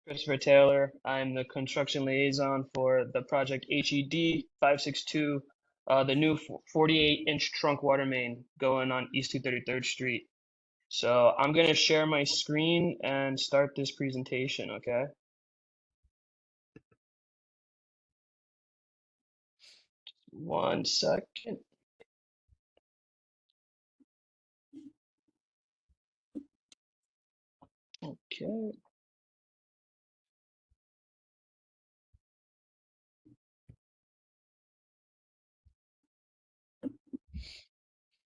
Christopher Taylor. I'm the construction liaison for the project HED 562, the new 48-inch trunk water main going on East 233rd Street. So I'm going to share my screen and start this presentation, okay? One second. Okay.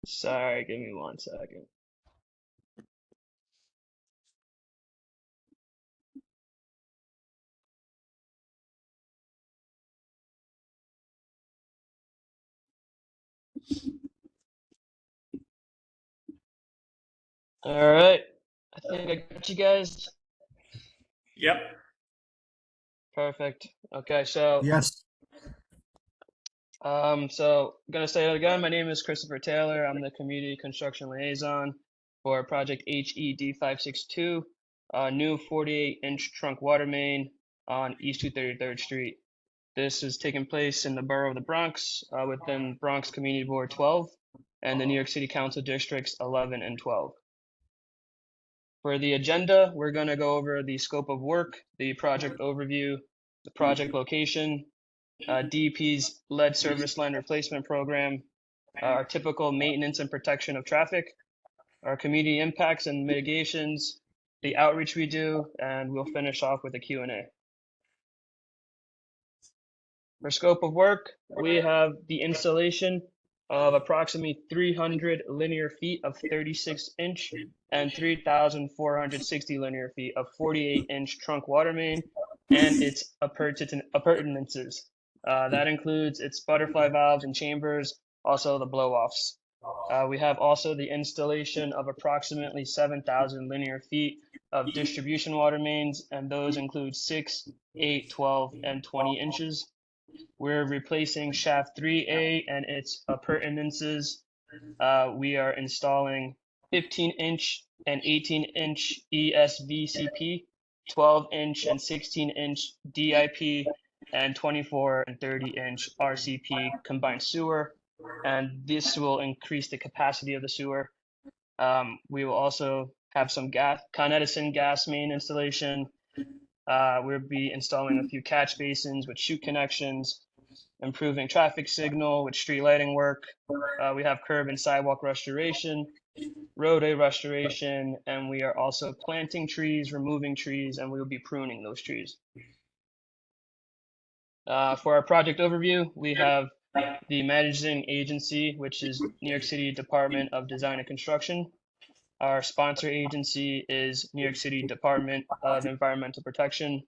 Sorry, give me one second. All right. I think I got you guys. Yep. Perfect. Okay, so Yes. I'm gonna say it again. My name is Christopher Taylor. I'm the community construction liaison for project HED 562, new 48-inch trunk water main on East 233rd Street. This is taking place in the borough of the Bronx, within Bronx Community Board 12 and the New York City Council Districts 11 and 12. For the agenda, we're going to go over the scope of work, the project overview, the project location, DEP's lead service line replacement program, our typical maintenance and protection of traffic, our community impacts and mitigations, the outreach we do, and we'll finish off with a Q&A. For scope of work, we have the installation of approximately 300 linear feet of 36-inch and 3,460 linear feet of 48-inch trunk water main and its appurtenances. That includes its butterfly valves and chambers, also the blow-offs. We have also the installation of approximately 7,000 linear feet of distribution water mains, and those include 6, 8, 12, and 20 inches. We're replacing shaft 3A and its appurtenances. We are installing 15-inch and 18-inch ESVCP, 12-inch and 16-inch DIP, and 24 and 30-inch RCP combined sewer. And this will increase the capacity of the sewer. We will also have some Con Edison gas main installation. We'll be installing a few catch basins with chute connections, improving traffic signal with street lighting work. We have curb and sidewalk restoration, roadway restoration, and we are also planting trees, removing trees, and we will be pruning those trees. For our project overview, we have the managing agency, which is New York City Department of Design and Construction. Our sponsor agency is New York City Department of Environmental Protection.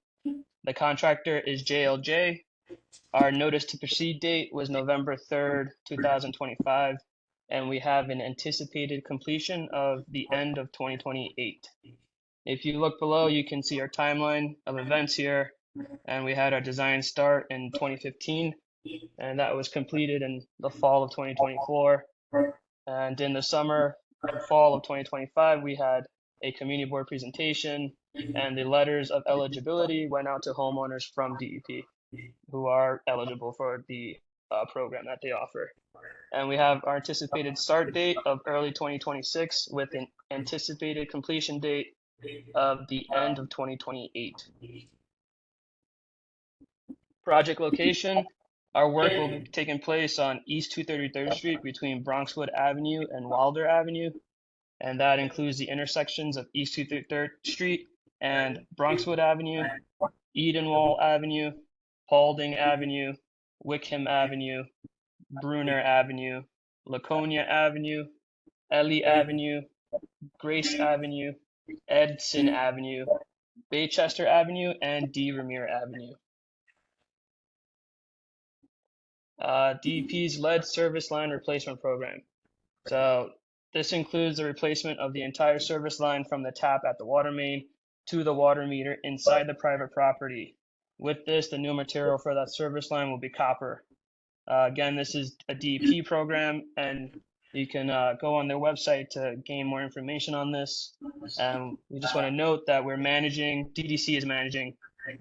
The contractor is JLJ. Our notice to proceed date was November 3rd, 2025, and we have an anticipated completion of the end of 2028. If you look below, you can see our timeline of events here, and we had our design start in 2015, and that was completed in the fall of 2024. And in the summer and fall of 2025, we had a community board presentation, and the letters of eligibility went out to homeowners from DEP who are eligible for the program that they offer. And we have our anticipated start date of early 2026 with an anticipated completion date of the end of 2028. Project location, our work will be taking place on East 233rd Street between Bronxwood Avenue and Wilder Avenue, and that includes the intersections of East 233rd Street and Bronxwood Avenue, Edenwall Avenue, Paulding Avenue, Wickham Avenue, Bruner Avenue, Laconia Avenue, Ellie Avenue, Grace Avenue, Edson Avenue, Baychester Avenue, and D. Ramire Avenue. DEP's lead service line replacement program. So this includes the replacement of the entire service line from the tap at the water main to the water meter inside the private property. With this, the new material for that service line will be copper. Again, this is a DEP program, and You can go on their website to gain more information on this. We just want to note that DDC is managing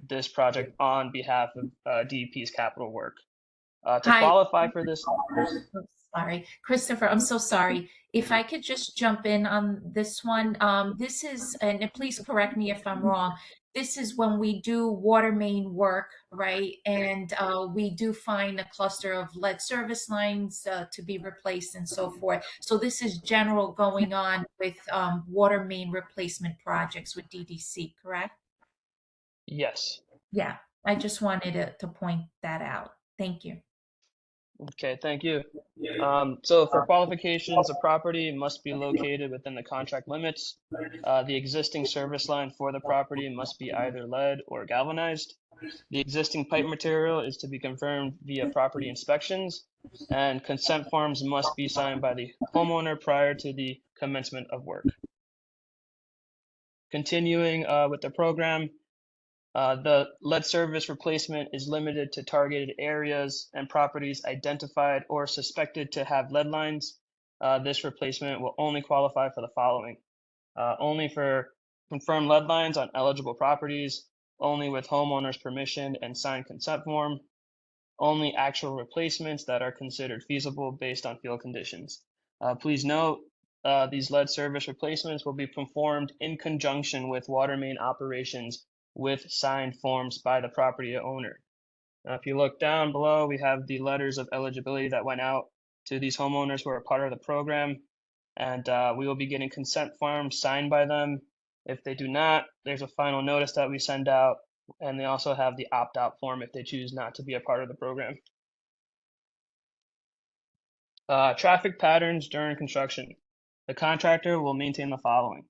this project on behalf of DEP's capital work. To Hi. qualify for this, Oh, sorry, Christopher, I'm so sorry. If I could just jump in on this one. This is, and please correct me if I'm wrong. This is when we do water main work, right? And we do find a cluster of lead service lines to be replaced and so forth. So this is general going on with water main replacement projects with DDC, correct? yes. Yeah, I just wanted to point that out. Thank you. Okay, thank you. So for qualifications, a property must be located within the contract limits. The existing service line for the property must be either lead or galvanized. The existing pipe material is to be confirmed via property inspections, and consent forms must be signed by the homeowner prior to the commencement of work. Continuing with the program, the lead service replacement is limited to targeted areas and properties identified or suspected to have lead lines. This replacement will only qualify for the following: only for confirmed lead lines on eligible properties, only with homeowner's permission and signed consent form, only actual replacements that are considered feasible based on field conditions. Please note, these lead service replacements will be performed in conjunction with water main operations with signed forms by the property owner. Now, if you look down below, we have the letters of eligibility that went out to these homeowners who are part of the program, and we will be getting consent forms signed by them. If they do not, there's a final notice that we send out, and they also have the opt-out form if they choose not to be a part of the program. Traffic patterns during construction. The contractor will maintain the following: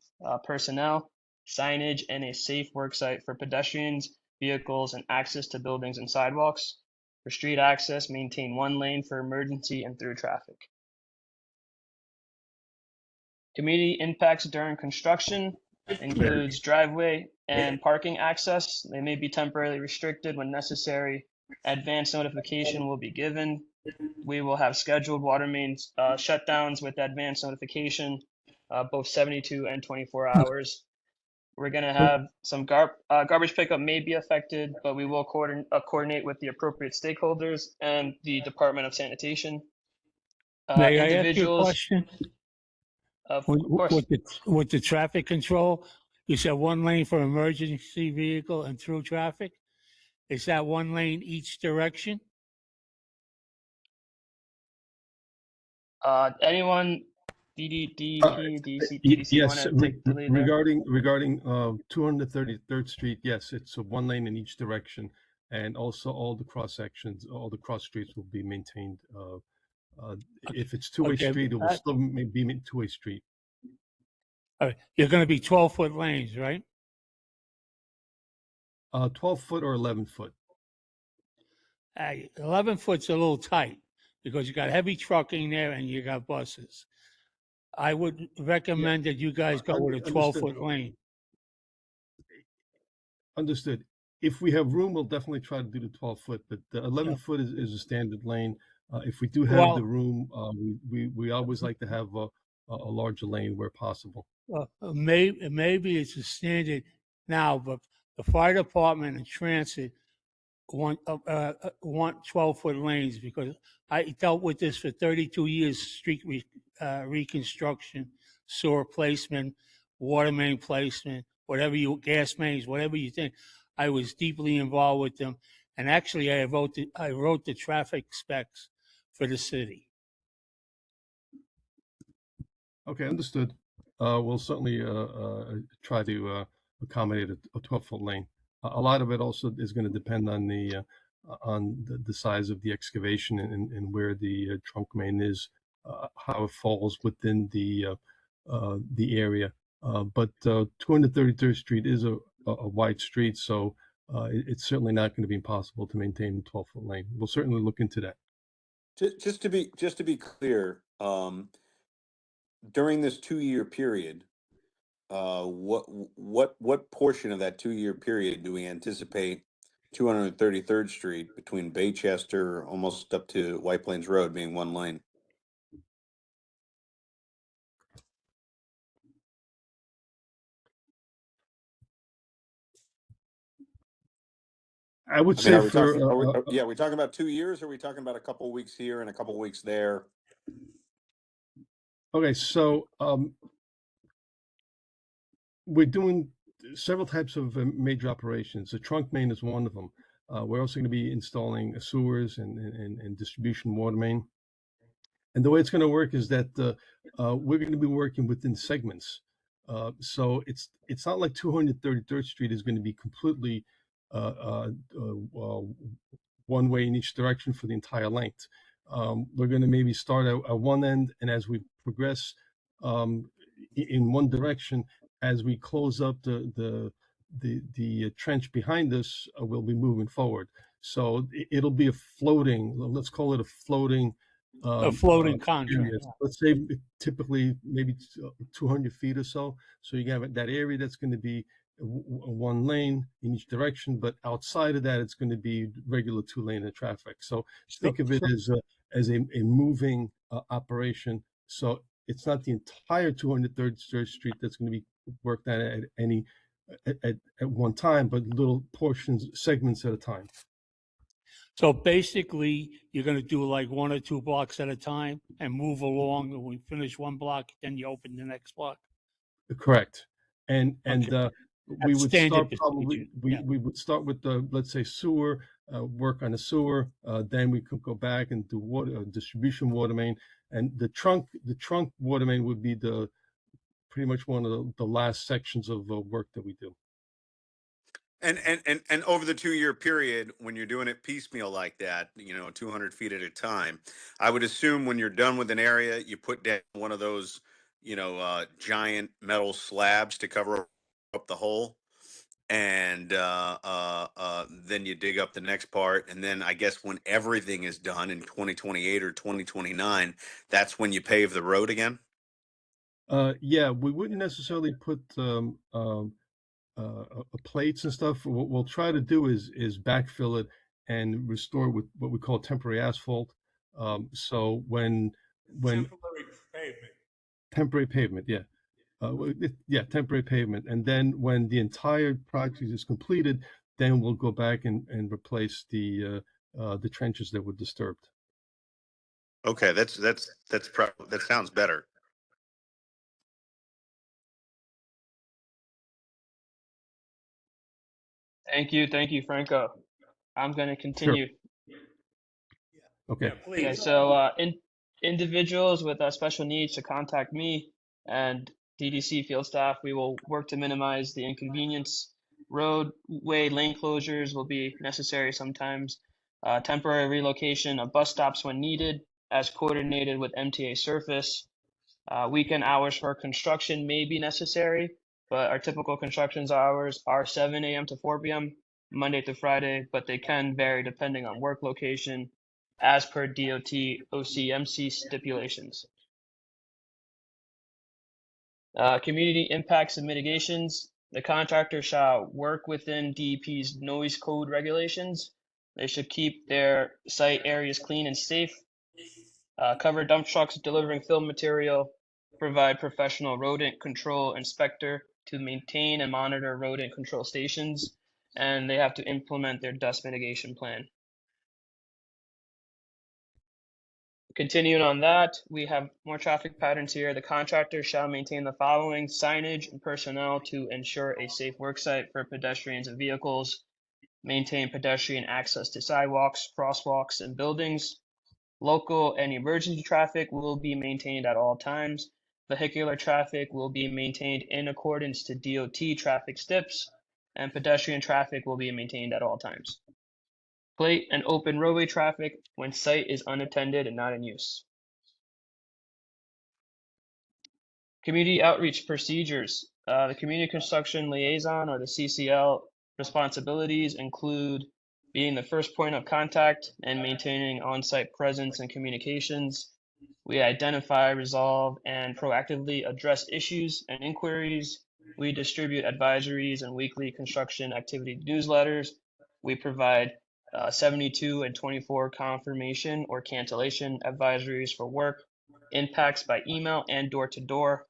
personnel, signage, and a safe work site for pedestrians, vehicles, and access to buildings and sidewalks. For street access, maintain one lane for emergency and through traffic. Community impacts during construction includes driveway and parking access. They may be temporarily restricted when necessary. Advance notification will be given. We will have scheduled water mains shutdowns with advance notification, both 72 and 24 hours. We're going to have some garbage pickup may be affected, but we will coordinate with the appropriate stakeholders and the Department of Sanitation. May I ask you a Individuals, question? of With course. with the traffic control, you said one lane for emergency vehicle and through traffic? Is that one lane each direction? Anyone, DDP, DDC want Yes, to take the lead there? regarding 233rd Street, yes, it's a one lane in each direction, and also all the cross sections, all the cross streets will be maintained. If it's two-way Okay, street, it will still be a two-way street. all right, you're going to be 12-foot lanes, right? 12-foot or 11-foot. 11 foot's a little tight because you got heavy trucking there and you got buses. I would recommend that you guys go with a Understood. 12-foot lane. Understood. If we have room, we'll definitely try to do the 12-foot, but the 11-foot is a standard lane. If we do have Well- the room, we always like to have a larger lane where possible. Maybe it's a standard now, but the fire department and transit want 12-foot lanes because I dealt with this for 32 years: street reconstruction, sewer placement, water main placement, gas mains, whatever you think. I was deeply involved with them, and actually, I wrote the traffic specs for the city. Okay, understood. We'll certainly try to accommodate a 12-foot lane. A lot of it also is going to depend on the size of the excavation and where the trunk main is, how it falls within the area. But 233rd Street is a wide street, so it's certainly not going to be impossible to maintain a 12-foot lane. We'll certainly look into that. Just to be clear, during this 2-year period, what portion of that 2-year period do we anticipate 233rd Street between Baychester almost up to White Plains Road being one lane? I would I mean, say are we for, talking, yeah, are we talking about 2 years, or are we talking about a couple weeks here and a couple weeks there? okay, so we're doing several types of major operations. The trunk main is one of them. We're also going to be installing sewers and distribution water main. And the way it's going to work is that we're going to be working within segments. So it's not like 233rd Street is going to be completely one way in each direction for the entire length. We're going to maybe start at one end, and as we progress in one direction, as we close up the trench behind us, we'll be moving forward. So it'll be a floating, let's call it a floating A floating contract. area. Let's say typically maybe 200 feet or so. So you have that area that's going to be one lane in each direction, but outside of that, it's going to be regular two-lane traffic. So think of it as a moving operation. So it's not the entire 203rd Street that's going to be worked at any at one time, but little portions, segments at a time. So basically, you're going to do like 1 or 2 blocks at a time and move along. And we finish one block, then you open the next block. Correct. And Okay. we That's would standard start probably, procedure. Yeah. we would start with the, let's say, sewer, work on the sewer. Then we could go back and do water, distribution water main. And the trunk water main would be pretty much one of the last sections of work that we do. And over the 2 year period, when you're doing it piecemeal like that, 200 feet at a time, I would assume when you're done with an area, you put down one of those, giant metal slabs to cover up the hole, and then you dig up the next part, and then I guess when everything is done in 2028 or 2029, that's when you pave the road again. Yeah, we wouldn't necessarily put plates and stuff. What we'll try to do is backfill it and restore with what we call temporary asphalt. So when Temporary pavement. temporary pavement, yeah, yeah, temporary pavement, and then when the entire project is completed, then we'll go back and replace the trenches that were disturbed. Okay, that sounds better. Thank you, Franco. I'm going to Sure. continue. Okay. Yeah, Okay, please. so individuals with special needs to contact me and DDC field staff. We will work to minimize the inconvenience. Roadway lane closures will be necessary sometimes. Temporary relocation of bus stops when needed, as coordinated with MTA Surface. Weekend hours for construction may be necessary, but our typical construction hours are 7 a.m. to 4 p.m. Monday to Friday, but they can vary depending on work location as per DOT OCMC stipulations. Community impacts and mitigations. The contractor shall work within DEP's noise code regulations. They should keep their site areas clean and safe. Cover dump trucks delivering fill material. Provide professional rodent control inspector to maintain and monitor rodent control stations. And they have to implement their dust mitigation plan. Continuing on that, we have more traffic patterns here. The contractor shall maintain the following signage and personnel to ensure a safe worksite for pedestrians and vehicles, maintain pedestrian access to sidewalks, crosswalks, and buildings. Local and emergency traffic will be maintained at all times. Vehicular traffic will be maintained in accordance to DOT traffic stips, and pedestrian traffic will be maintained at all times. Plate and open roadway traffic when site is unattended and not in use. Community outreach procedures. The community construction liaison, or the CCL, responsibilities include being the first point of contact and maintaining on-site presence and communications. We identify, resolve, and proactively address issues and inquiries. We distribute advisories and weekly construction activity newsletters. We provide 72 and 24 confirmation or cancellation advisories for work, impacts by email and door-to-door.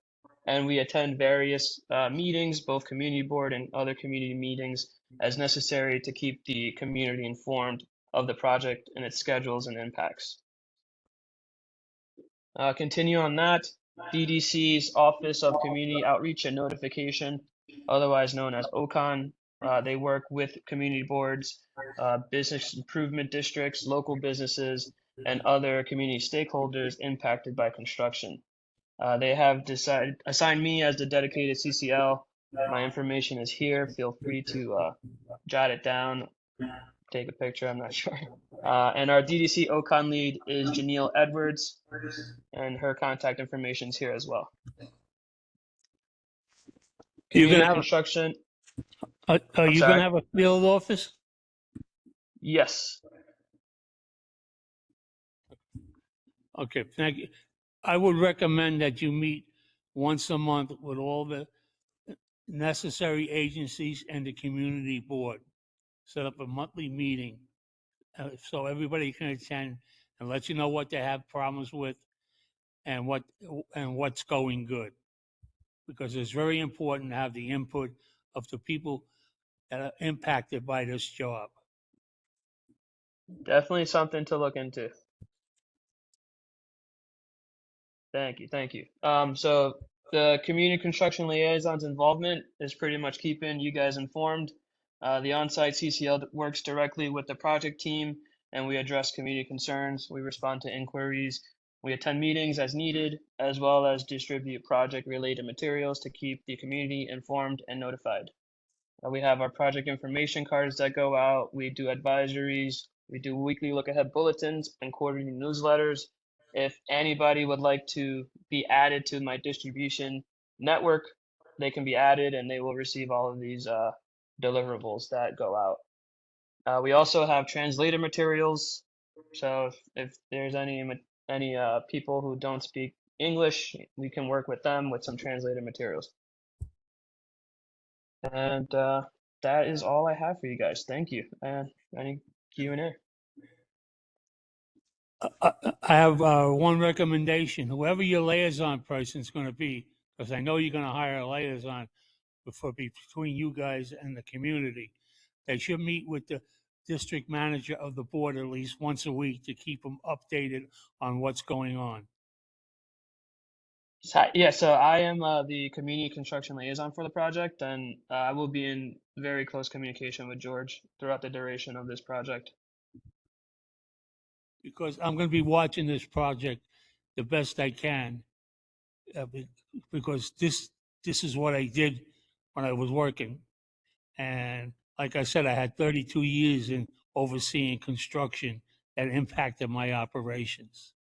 And we attend various meetings, both community board and other community meetings, as necessary to keep the community informed of the project and its schedules and impacts. Continue on that, DDC's Office of Community Outreach and Notification, otherwise known as OCON. They work with community boards, business improvement districts, local businesses, and other community stakeholders impacted by construction. They have assigned me as the dedicated CCL. My information is here. Feel free to jot it down, take a picture, I'm not sure. And our DDC OCON lead is Janelle Edwards, and her contact information is here as well. You're gonna Community have, construction, are I'm you sorry. gonna have a field office? Yes, Okay, thank you. I would recommend that you meet once a month with all the necessary agencies and the community board. Set up a monthly meeting so everybody can attend and let you know what they have problems with and what's going good. Because it's very important to have the input of the people that are impacted by this job. definitely something to look into. Thank you, thank you. So the community construction liaison's involvement is pretty much keeping you guys informed. The on-site CCL works directly with the project team, and we address community concerns. We respond to inquiries. We attend meetings as needed, as well as distribute project-related materials to keep the community informed and notified. We have our project information cards that go out. We do advisories. We do weekly look-ahead bulletins and quarterly newsletters. If anybody would like to be added to my distribution network, they can be added and they will receive all of these deliverables that go out. We also have translated materials. So if there's any people who don't speak English, we can work with them with some translated materials. And that is all I have for you guys. Thank you. And any Q&A? I have one recommendation. Whoever your liaison person is going to be, because I know you're going to hire a liaison between you guys and the community, they should meet with the district manager of the board at least once a week to keep them updated on what's going on. Yeah, so I am the community construction liaison for the project, and I will be in very close communication with George throughout the duration of this project. Because I'm going to be watching this project the best I can, because this is what I did when I was working. And like I said, I had 32 years in overseeing construction that impacted my operations.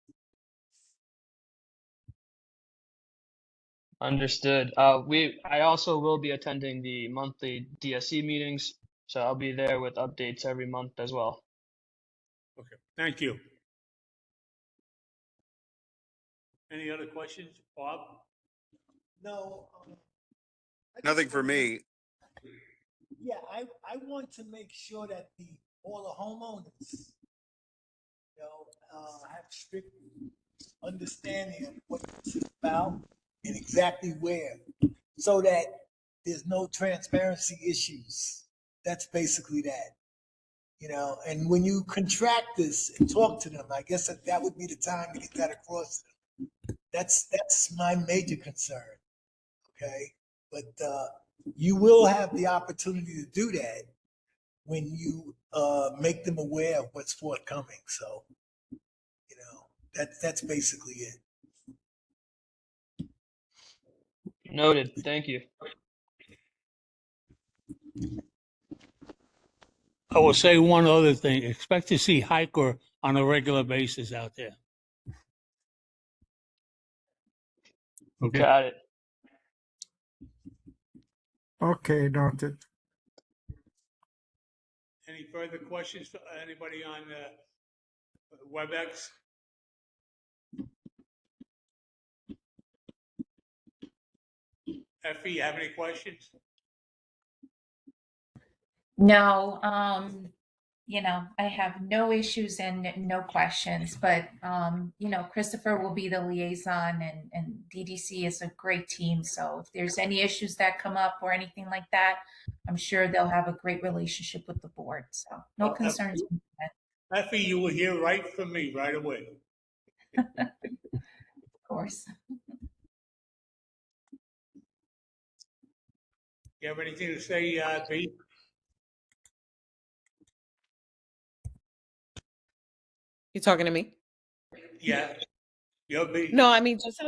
Understood. I also will be attending the monthly DSC meetings, so I'll be there with updates every month as well. Okay, thank you. Any other questions, Bob? No. I just Nothing for wanna- me. Yeah, I want to make sure that all the homeowners, have strict understanding of what this is about and exactly where, so that there's no transparency issues. That's basically that. And when you contract this and talk to them, I guess that would be the time to get that across to them. That's my major concern. Okay, but you will have the opportunity to do that when you make them aware of what's forthcoming. So, that's basically it. Noted. Thank you. I will say one other thing. Expect to see hiker on a regular basis out there. Okay. Got it. Okay, noted. Any further questions for anybody on WebEx? Effie, you have any questions? No, I have no issues and no questions, but Christopher will be the liaison and DDC is a great team. So if there's any issues that come up or anything like that, I'm sure they'll have a great relationship with the board. So no Well, concerns. Effie, you will hear right from me right away. Of course. You have anything to say, B? You talking to me? Yeah, you're B. No, I mean just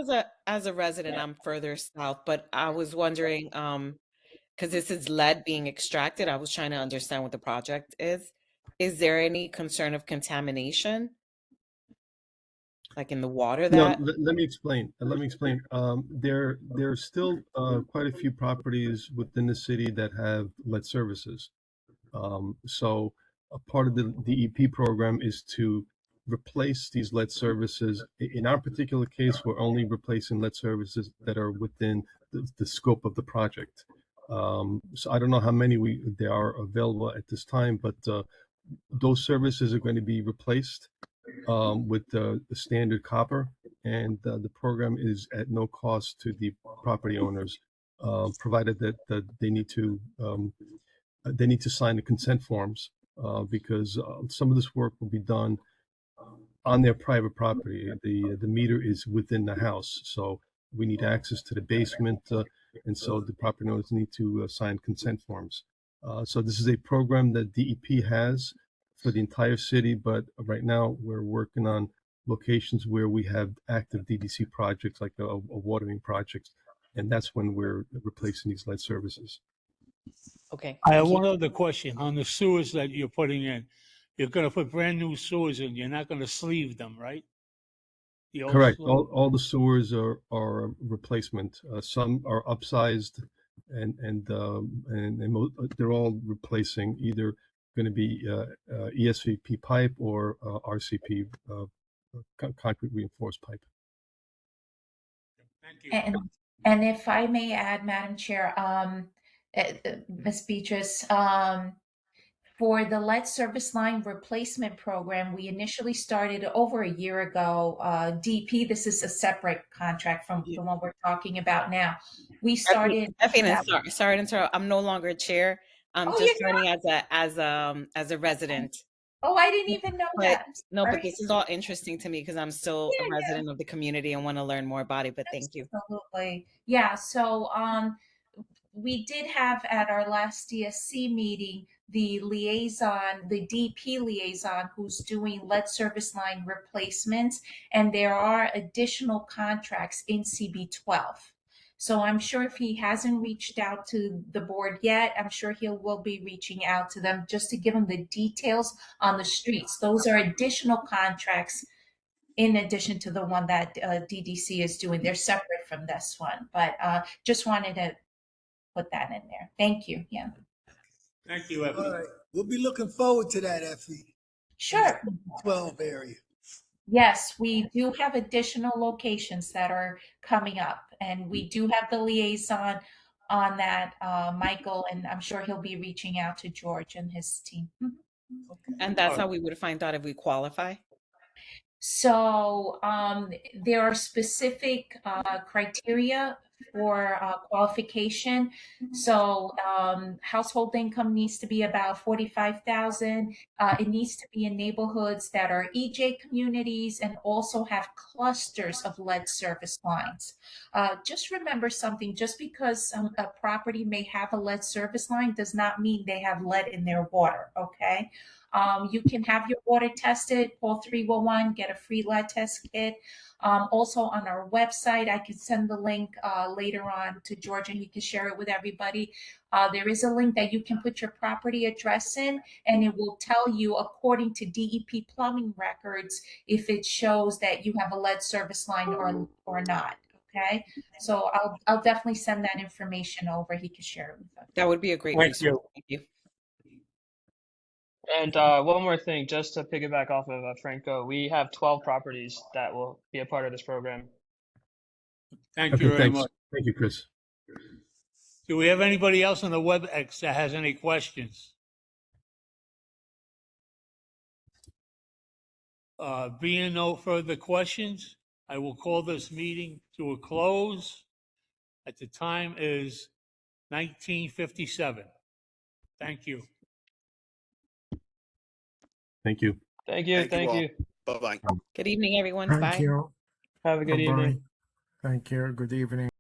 as a resident, I'm further south, but I was wondering, because this is lead being extracted, I was trying to understand what the project is. Is there any concern of contamination, like in the water No, that? let me explain. Let me explain. There are still quite a few properties within the city that have lead services. So a part of the DEP program is to replace these lead services. In our particular case, we're only replacing lead services that are within the scope of the project. So I don't know how many there are available at this time, but those services are going to be replaced with the standard copper, and the program is at no cost to the property owners, provided that they need to sign the consent forms, because some of this work will be done on their private property. The meter is within the house, so we need access to the basement, and so the property owners need to sign consent forms. So this is a program that DEP has for the entire city, but right now we're working on locations where we have active DDC projects, like a watering project, and that's when we're replacing these lead services. Okay, I have thank you. one other question on the sewers that you're putting in. You're going to put brand new sewers in. You're not going to sleeve them, right? The old Correct. sewer. All the sewers are a replacement. Some are upsized, and they're all replacing, either going to be ESVP pipe or RCP, concrete reinforced pipe. Thank you. And if I may add, Madam Chair, Ms. Beatrice, for the lead service line replacement program, we initially started over a year ago. DP, this is a separate contract from the one we're talking about now. We started. Effie, and sorry to interrupt. I'm no longer chair. I'm Oh, just you're starting not? as a resident. Oh, I didn't even know But that. I'm no, but sorry. this is all interesting to me because I'm still a Yeah, yeah, resident of the community and want to learn more about it. But thank you. absolutely. Yeah, so we did have at our last DSC meeting the liaison, the DP liaison, who's doing lead service line replacements, and there are additional contracts in CB12. So I'm sure if he hasn't reached out to the board yet, I'm sure he will be reaching out to them just to give them the details on the streets. Those are additional contracts in addition to the one that DDC is doing. They're separate from this one, but just wanted to put that in there. Thank you. Yeah. Thank you, Effie. All right. We'll be looking forward to that, Effie. Sure. 12 area. Yes, we do have additional locations that are coming up, and we do have the liaison on that, Michael, and I'm sure he'll be reaching out to George and his team. And that's how we would find out if we qualify. So there are specific criteria for qualification. So household income needs to be about 45,000. It needs to be in neighborhoods that are EJ communities and also have clusters of lead service lines. Just remember something, just because a property may have a lead service line does not mean they have lead in their water, okay? You can have your water tested, call 311, get a free lead test kit. Also on our website, I can send the link later on to George and he can share it with everybody. There is a link that you can put your property address in and it will tell you, according to DEP plumbing records, if it shows that you have a lead service line or not. Okay, so I'll definitely send that information over. He can share it with us. That would be a great Thank resource. you. Thank you. And one more thing, just to piggyback off of Franco, we have 12 properties that will be a part of this program. Thank Okay, you very thanks. much. Thank you, Chris. Do we have anybody else on the WebEx that has any questions? Being no further questions, I will call this meeting to a close. At the time is 19:57. Thank you. Thank you. Thank you. Thank you Thank all. you. Bye bye. Good evening, everyone. Thank Bye. you. Have a good Bye-bye. evening. Thank you. Good evening.